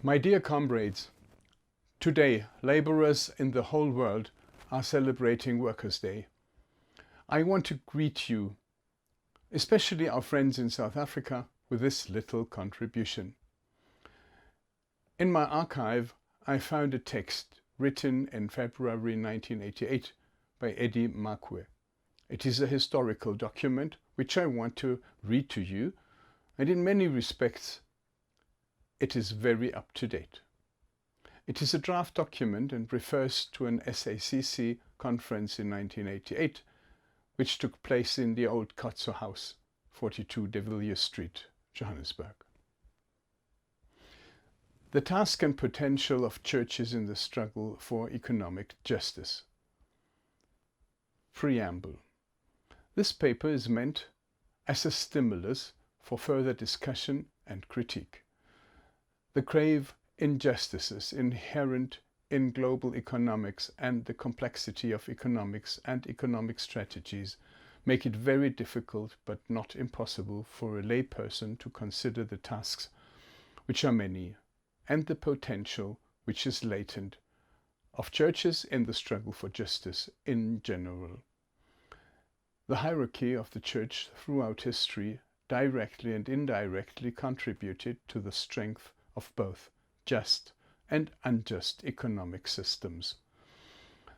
My dear comrades, today laborers in the whole world are celebrating Workers' Day. I want to greet you, especially our friends in South Africa, with this little contribution. In my archive, I found a text written in February 1988 by Edwin Makue. It is a historical document which I want to read to you, and in many respects it is very up to date. It is a draft document and refers to an SACC conference in 1988, which took place in the old Kotso House, 42 De Villiers Street, Johannesburg. The task and potential of churches in the struggle for economic justice. Preamble. This paper is meant as a stimulus for further discussion and critique. The grave injustices inherent in global economics and the complexity of economics and economic strategies make it very difficult but not impossible for a layperson to consider the tasks, which are many, and the potential, which is latent, of churches in the struggle for justice in general. The hierarchy of the Church throughout history directly and indirectly contributed to the strength of both just and unjust economic systems.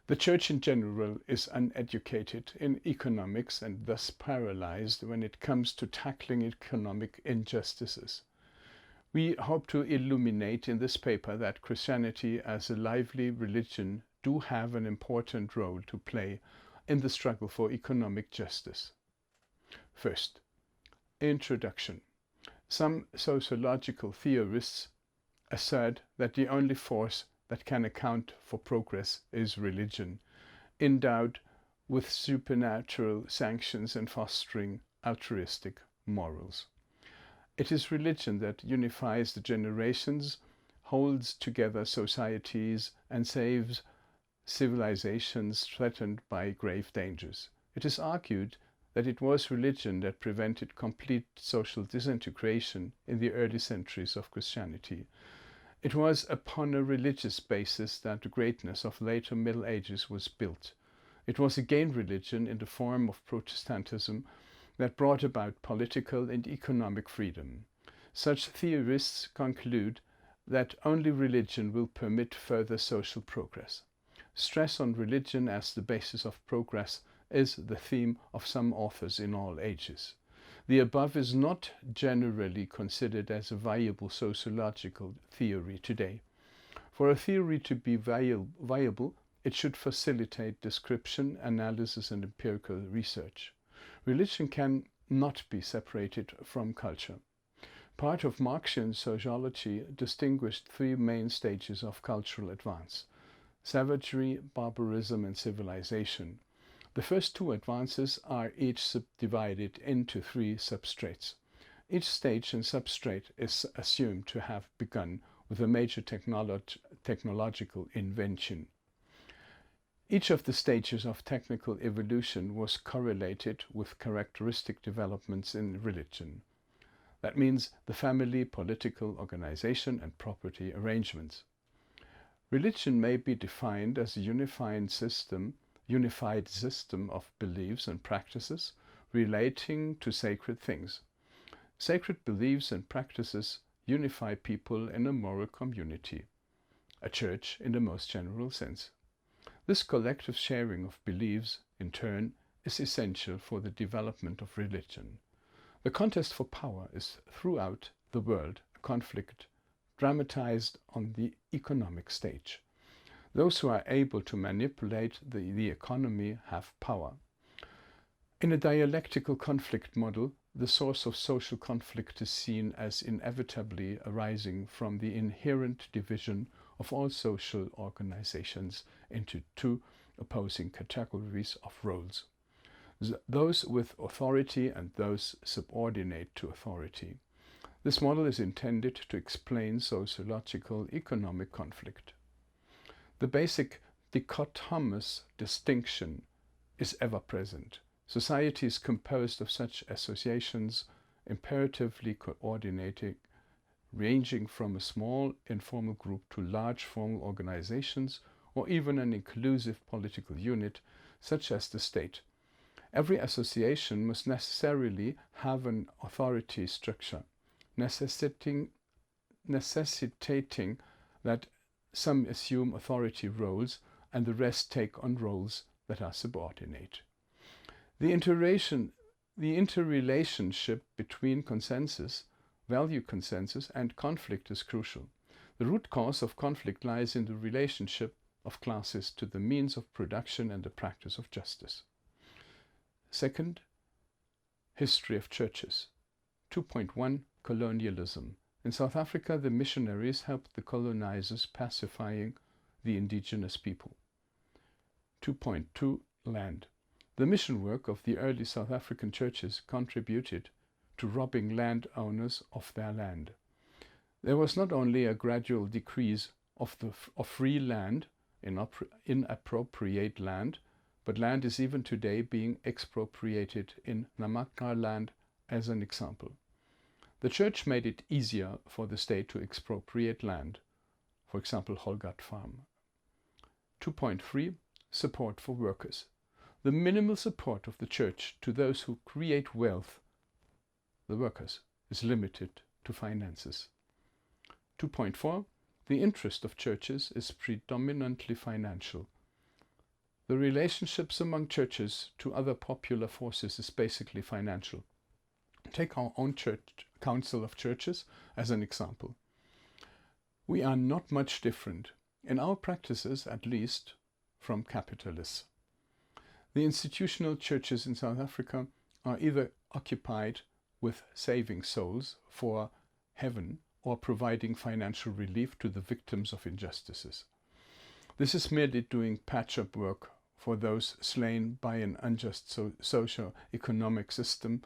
The Church in general is uneducated in economics and thus paralyzed when it comes to tackling economic injustices. We hope to illuminate in this paper that Christianity as a lively religion do have an important role to play in the struggle for economic justice. First, introduction. Some sociological theorists assert that the only force that can account for progress is religion, endowed with supernatural sanctions and fostering altruistic morals. It is religion that unifies the generations, holds together societies, and saves civilizations threatened by grave dangers. It is argued that it was religion that prevented complete social disintegration in the early centuries of Christianity. It was upon a religious basis that the greatness of later Middle Ages was built. It was again religion in the form of Protestantism that brought about political and economic freedom. Such theorists conclude that only religion will permit further social progress. Stress on religion as the basis of progress is the theme of some authors in all ages. The above is not generally considered as a viable sociological theory today. For a theory to be viable, it should facilitate description, analysis, and empirical research. Religion can not be separated from culture. Part of Marxian sociology distinguished three main stages of cultural advance: savagery, barbarism, and civilization. The first two advances are each subdivided into three substrates. Each stage and substrate is assumed to have begun with a major technological invention. Each of the stages of technical evolution was correlated with characteristic developments in religion. That means the family, political organization, and property arrangements. Religion may be defined as a unified system of beliefs and practices relating to sacred things. Sacred beliefs and practices unify people in a moral community, a church in the most general sense. This collective sharing of beliefs, in turn, is essential for the development of religion. The contest for power is throughout the world a conflict dramatized on the economic stage. Those who are able to manipulate the economy have power. In a dialectical conflict model, the source of social conflict is seen as inevitably arising from the inherent division of all social organizations into two opposing categories of roles: those with authority and those subordinate to authority. This model is intended to explain sociological economic conflict. The basic dichotomous distinction is ever present. Society is composed of such associations imperatively coordinating ranging from a small informal group to large formal organizations or even an inclusive political unit such as the state. Every association must necessarily have an authority structure, necessitating that some assume authority roles and the rest take on roles that are subordinate. The interrelationship between consensus, value consensus, and conflict is crucial. The root cause of conflict lies in the relationship of classes to the means of production and the practice of justice. Second, history of churches. 2.1 Colonialism. In South Africa, the missionaries helped the colonizers pacifying the indigenous people. 2.2 Land. The mission work of the early South African churches contributed to robbing landowners of their land. There was not only a gradual decrease of free land, inappropriate land, but land is even today being expropriated in Namaqualand as an example. The church made it easier for the state to expropriate land, for example, Holgat Farm. 2.3 Support for workers. The minimal support of the church to those who create wealth, the workers, is limited to finances. 2.4 The interest of churches is predominantly financial. The relationships among churches to other popular forces is basically financial. Take our own church, Council of Churches, as an example. We are not much different, in our practices at least, from capitalists. The institutional churches in South Africa are either occupied with saving souls for heaven or providing financial relief to the victims of injustices. This is merely doing patch-up work for those slain by an unjust socio-economic system.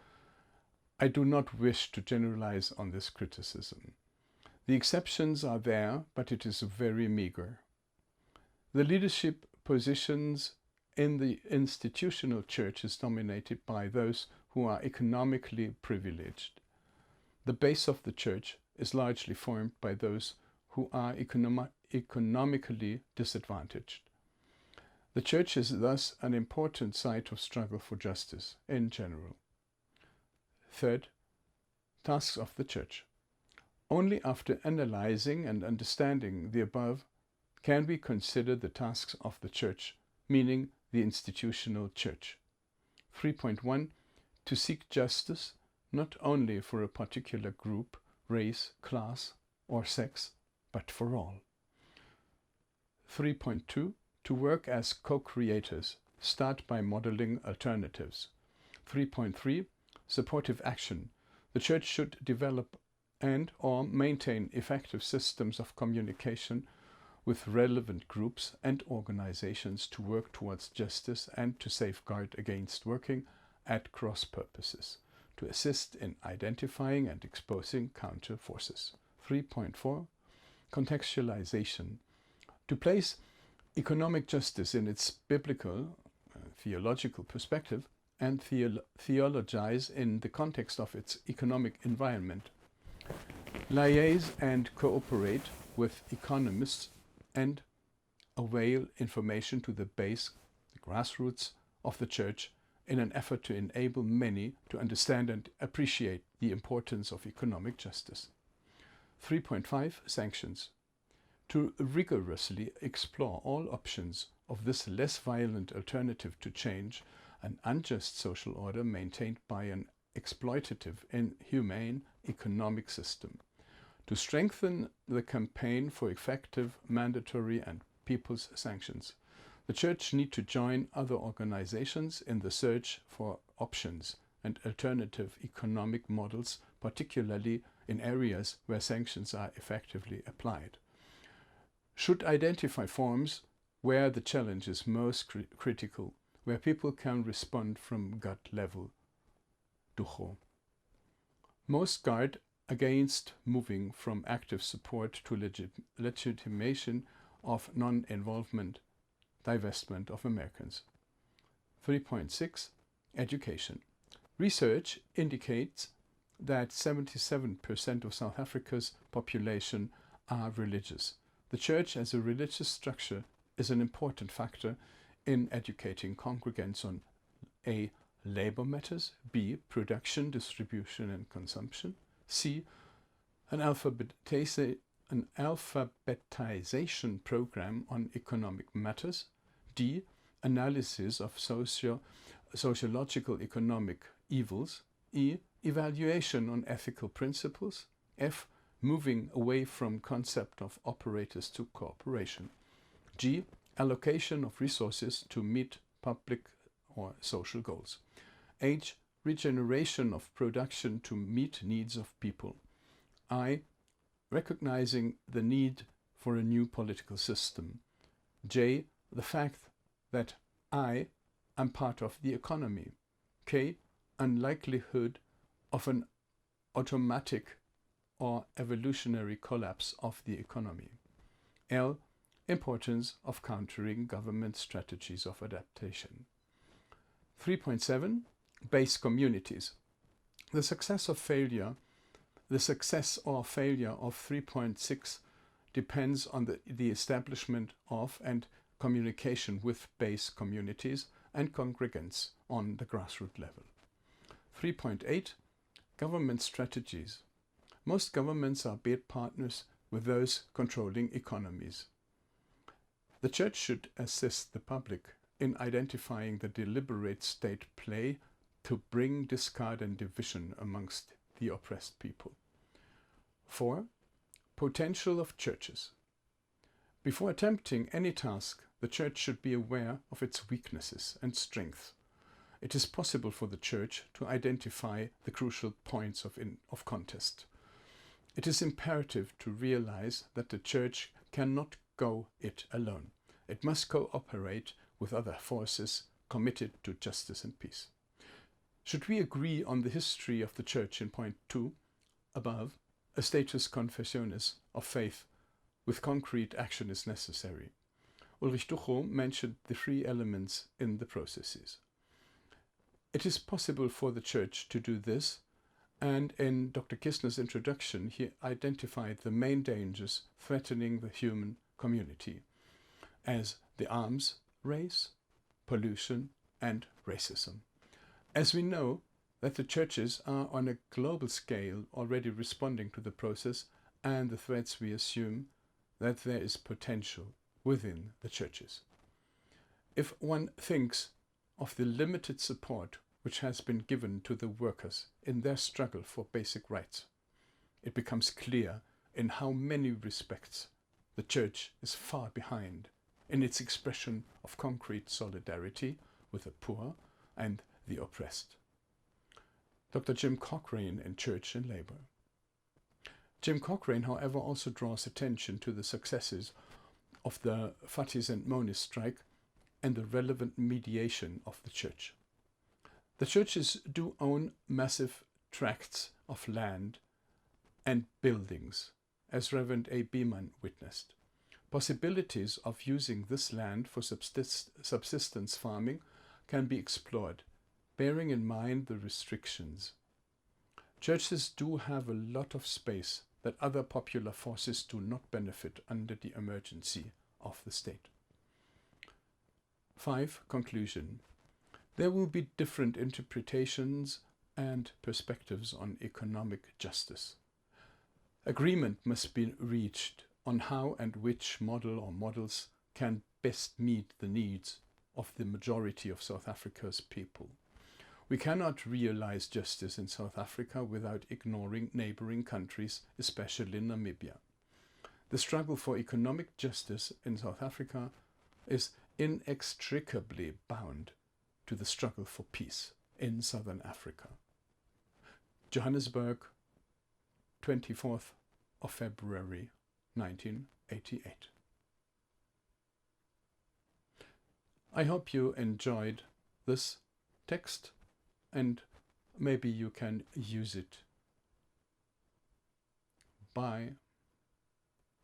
I do not wish to generalize on this criticism. The exceptions are there, but it is very meager. The leadership positions in the institutional church is dominated by those who are economically privileged. The base of the church is largely formed by those who are economically disadvantaged. The church is thus an important site of struggle for justice in general. Third, tasks of the church. Only after analyzing and understanding the above can we consider the tasks of the church, meaning the institutional church. 3.1 To seek justice not only for a particular group, race, class, or sex, but for all. 3.2 To work as co-creators. Start by modeling alternatives. 3.3 Supportive action. The church should develop and/or maintain effective systems of communication with relevant groups and organizations to work towards justice and to safeguard against working at cross purposes, to assist in identifying and exposing counter forces. 3.4 Contextualization. To place economic justice in its biblical, theological perspective and theologize in the context of its economic environment. Liaise and cooperate with economists and avail information to the base, the grassroots of the church in an effort to enable many to understand and appreciate the importance of economic justice. 3.5 Sanctions. To rigorously explore all options of this less violent alternative to change an unjust social order maintained by an exploitative, inhumane economic system. To strengthen the campaign for effective, mandatory and people's sanctions. The church needs to join other organizations in the search for options and alternative economic models, particularly in areas where sanctions are effectively applied. Should identify forms where the challenge is most critical, where people can respond from gut level. Ducho. Most guard against moving from active support to legitimation of non-involvement, divestment of Americans. 3.6 Education. Research indicates that 77% of South Africa's population are religious. The church as a religious structure is an important factor in educating congregants on A. labor matters, B. production, distribution and consumption, C. an alphabetization program on economic matters, D. analysis of sociological economic evils, E. evaluation on ethical principles, F. moving away from concept of operators to cooperation, G. allocation of resources to meet public or social goals, H. regeneration of production to meet needs of people, I. recognizing the need for a new political system, J. the fact that I am part of the economy, K. unlikelihood of an automatic or evolutionary collapse of the economy, L. importance of countering government strategies of adaptation. 3.7 Base communities. The success or failure of 3.6 depends on the establishment of and communication with base communities and congregants on the grassroots level. 3.8 Government strategies. Most governments are bad partners with those controlling economies. The church should assist the public in identifying the deliberate state play to bring discord and division amongst the oppressed people. 4. Potential of churches. Before attempting any task, the church should be aware of its weaknesses and strengths. It is possible for the church to identify the crucial points of contest. It is imperative to realize that the church cannot go it alone. It must cooperate with other forces committed to justice and peace. Should we agree on the history of the church in point 2 above, a status confessionis of faith with concrete action is necessary. Ulrich Duchow mentioned the 3 elements in the processes. It is possible for the church to do this, and in Dr. Kistner's introduction he identified the main dangers threatening the human community as the arms race, pollution and racism. As we know that the churches are on a global scale already responding to the process and the threats, we assume that there is potential within the churches. If one thinks of the limited support which has been given to the workers in their struggle for basic rights, it becomes clear in how many respects the church is far behind in its expression of concrete solidarity with the poor and the oppressed. Dr. Jim Cochrane in Church and Labor. Jim Cochrane, however, also draws attention to the successes of the Fatis and Monis strike and the relevant mediation of the church. The churches do own massive tracts of land and buildings, as Reverend A. Beeman witnessed. Possibilities of using this land for subsistence farming can be explored, bearing in mind the restrictions. Churches do have a lot of space that other popular forces do not benefit under the emergency of the state. 5. Conclusion. There will be different interpretations and perspectives on economic justice. Agreement must be reached on how and which model or models can best meet the needs of the majority of South Africa's people. We cannot realize justice in South Africa without ignoring neighboring countries, especially Namibia. The struggle for economic justice in South Africa is inextricably bound to the struggle for peace in Southern Africa. Johannesburg, 24th of February 1988. I hope you enjoyed this text and maybe you can use it. Bye.